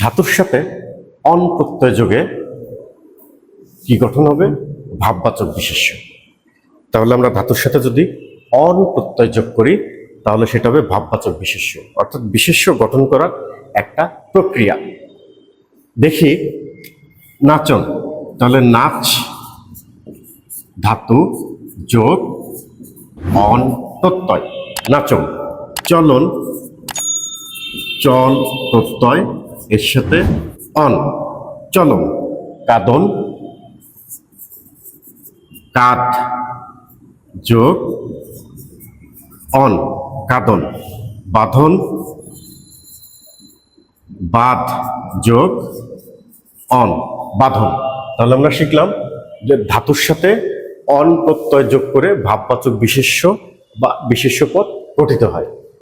ধাতুর সাথে অন প্রত্যয় যোগে কি গঠন হবে? ভাববাচক বিশেষ্য। তাহলে আমরা ধাতুর সাথে যদি অন প্রত্যয় যোগ করি তাহলে সেটা হবে ভাববাচক বিশেষ্য, অর্থাৎ বিশেষ্য গঠন করার একটা প্রক্রিয়া। দেখি নাচন, তাহলে নাচ ধাতু যোগ অন প্রত্যয় নাচন। চলন চল প্রত্যয় এর সাথে অন চলন। কাদন কাদ যোগ অন কাদন। বাঁধন বাঁধ যোগ অন বাঁধন। তাহলে আমরা শিখলাম যে ধাতুর সাথে অন প্রত্যয় যোগ করে ভাববাচক বিশেষ্য বা বিশেষ্য পদ গঠিত হয়।